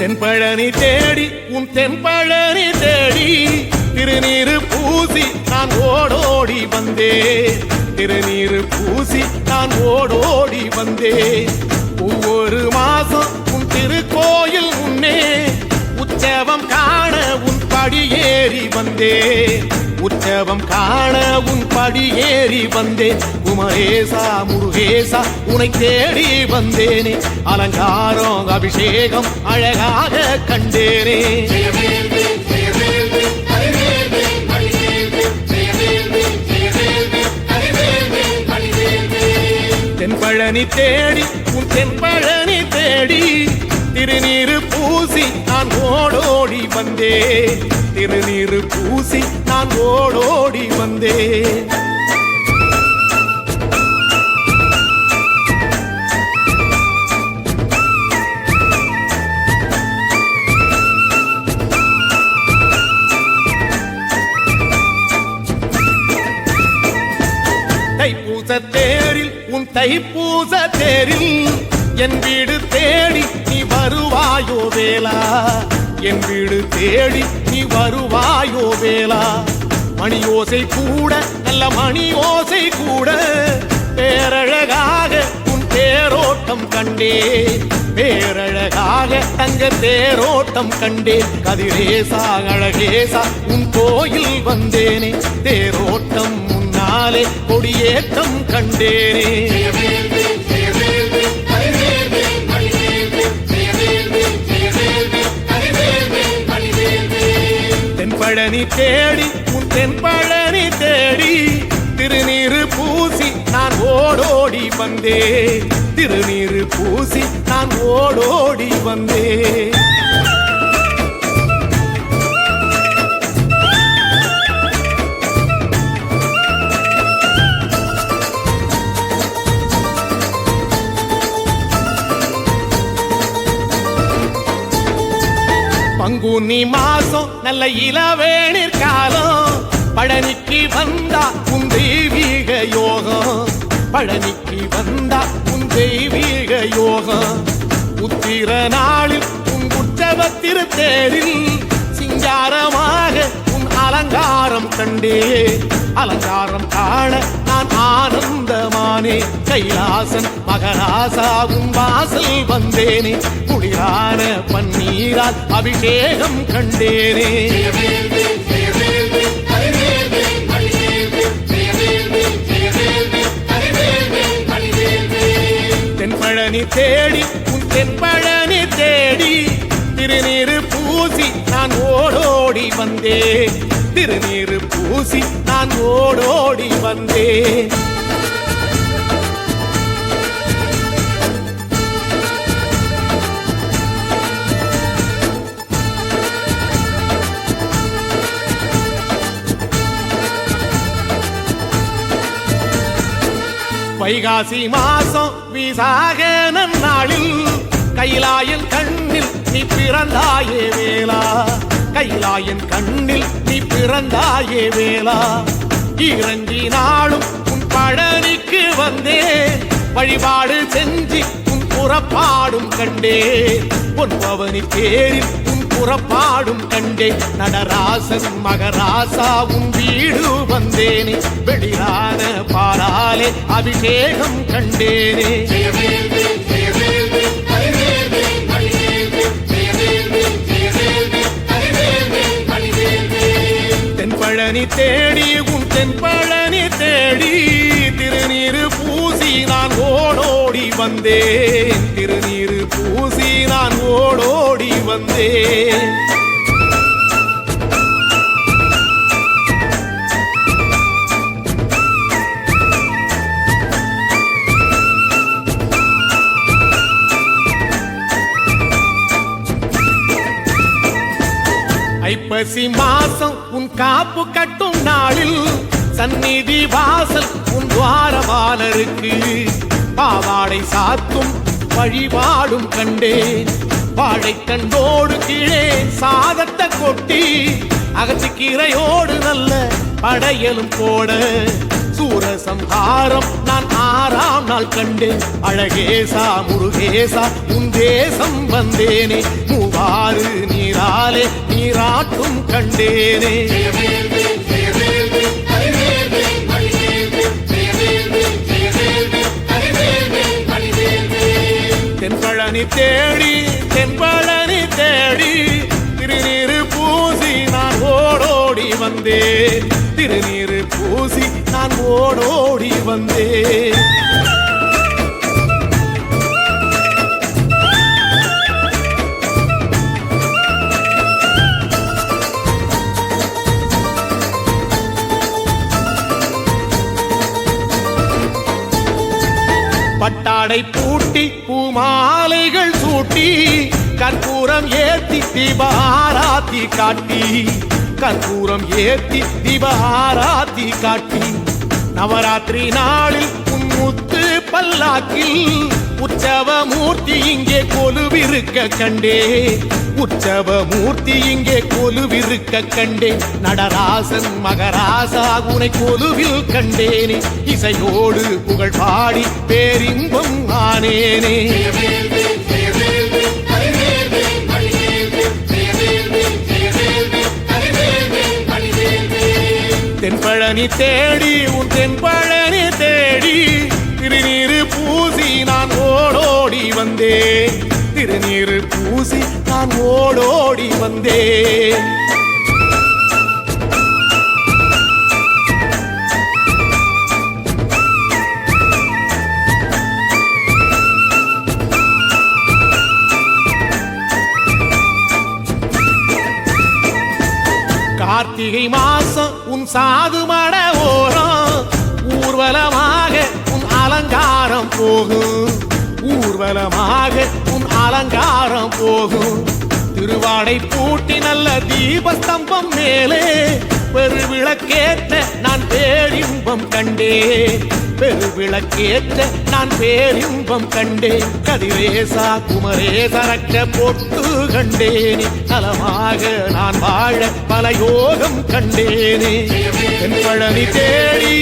தென்பழனி தேடி உன் தென்பழனி தேடி திருநீரு பூசி நான் ஓடோடி வந்தேன். திருநீரு பூசி நான் ஓடோடி வந்தேன். ஒவ்வொரு மாசம் உன் திருக்கோயில் முன்னே உற்சவம் காண உன் படியேறி வந்தேன். உற்சவம் காண உன் படியேறி வந்தேன். குமரேசா முருகேசா உனை தேடி வந்தேனே. அலங்காரம் அபிஷேகம் அழகாக கண்டேனே. தென்பழனி தேடி உன் தென்பழனி தேடி திருநீரு பூசி நான் ஓடோடி வந்தேன். திருநீரு பூசி நான் ஓடோடி வந்தேன். தைப்பூச தேரில் உன் தைப்பூச தேரில் என் வீடு தேடி நீ வருவாயோ வேளா. என் வீடு தேடி நீ வருவாயோ வேளா. மணி ஓசை கூட நல்ல மணி ஓசை கூட பேரழகாக உன் தேரோட்டம் கண்டே. பேரழகாக தங்க தேரோட்டம் கண்டே. கதிரேசா அழகேசா உன் கோயில் வந்தேனே. தேரோட்டம் முன்னாலே கொடியேற்றம் கண்டேனே. தென்பழனி தேடி உன் தென்பழனி தேடி திருநீரு பூசி நான் ஓடோடி வந்தேன். திருநீரு பூசி நான் ஓடோடி வந்தேன். பங்குனி மாசம் நல்ல இளவேணிற் காலம். பழனிக்கு வந்தா உன் தெய்வீக யோகம். பழனிக்கு வந்தா உன் தெய்வீக யோகம். உத்திர நாளில் உன் உற்சவ திருத்தேரில் சிங்காரமாக உன் அலங்காரம் கண்டே. அலங்காரம் காண நான் ஆனந்தமானே. கைலாசன் மகராசா உன் வாசல் வந்தேனே. குளிரான பன்னீரால் அபிஷேகம் கண்டேனே. தென்பழனி தேடி உன் தென்பழனி தேடி திருநீரு பூசி நான் ஓடோடி வந்தேன். திருநீரு பூசி நான் ஓடோடி வந்தேன். வைகாசி மாசம் விசாக நன்னாளில் கைலாயன் கண்ணில் நீ பிறந்தாயே வேளா. கைலாயன் கண்ணில் நீ பிறந்தாயே வேளா. இறங்கி நாளும் உன் பழனிக்கு வந்தேன். வழிபாடு செஞ்சு உன் புறப்பாடும் கண்டே. பொன்பவனி தேரில் உன் புறப்பாடும் கண்டே. நடராசன் மகராசா உன் வீடு வந்தேனே. வெளியான பாலாலே அபிஷேகம் கண்டேனே. தென்பழனி தேடி உன் தென்பழனி தேடி திருநீரு பூசி நான் ஓடோடி வந்தேன். திருநீரு பூசி நான் ஓடோடி வந்தேன். ஐப்பசி மாசம் உன் காப்பு கட்டும் நாளில் சந்நிதி வாசல் உன் துவாரபாலருக்கு பாவாடை சாத்தும் வழிபாடும் கண்டேன். வாழைக்கண்டோடு கீழே சாதத்தை கொட்டி அகச்சிக்கீரையோடு நல்ல படையலும் போட சூரசம்ஹாரம் நான் 6ஆம் நாள் கண்டேன். அழகேசா முருகேசா உன் தேசம் வந்தேனே, மூவாறு நீராலே நீராட்டும் கண்டேனே. தென்பழனி தேடி தென்பழனி தேடி திருநீரு பூசி நான் ஓடோடி வந்தேன். திருநீரு பூசி நான் ஓடோடி வந்தேன். பட்டாடை பூட்டி பூமாலைகள் சூட்டி கற்பூரம் ஏத்தி தீபாராத்தி காட்டி, கற்பூரம் ஏத்தி தீபாராத்தி காட்டி, நவராத்திரி நாளில் முத்து பல்லாக்கில் உற்சவ மூர்த்தி இங்கே கொலுவிருக்க கண்டே. உற்சவ மூர்த்தி இங்கே கொலுவிருக்க கண்டே. நடராசன் மகராசா உனை கொலுவில் கண்டேனே. இசையோடு புகழ் பாடி பேரின்பம் ஆனேனே. தென்பழனி தேடி உன் தென்பழனி தேடி திருநீரு பூசி நான் ஓடோடி வந்தேன். திருநீரு பூசி நான் ஓடோடி வந்தேன். கார்த்திகை மாசம் உன் சாது மட ஓரம் ஊர்வலமாக உன் அலங்காரம் போகும். ஊர்வலமாக உன் அலங்காரம் போகும். திருவாடை பூட்டி நல்ல தீபஸ்தம்பம் மேலே பெருவிளக்கேற்ற நான் பேரின்பம் கண்டேன். பெருவிளக்கேற்ற நான் பேரின்பம் கண்டேன். கதிரேசா குமரேசா ரக்க பொட்டு கண்டேனே. நலமாக நான் வாழ பல யோகம் கண்டேனே. தென்பழனி தேடி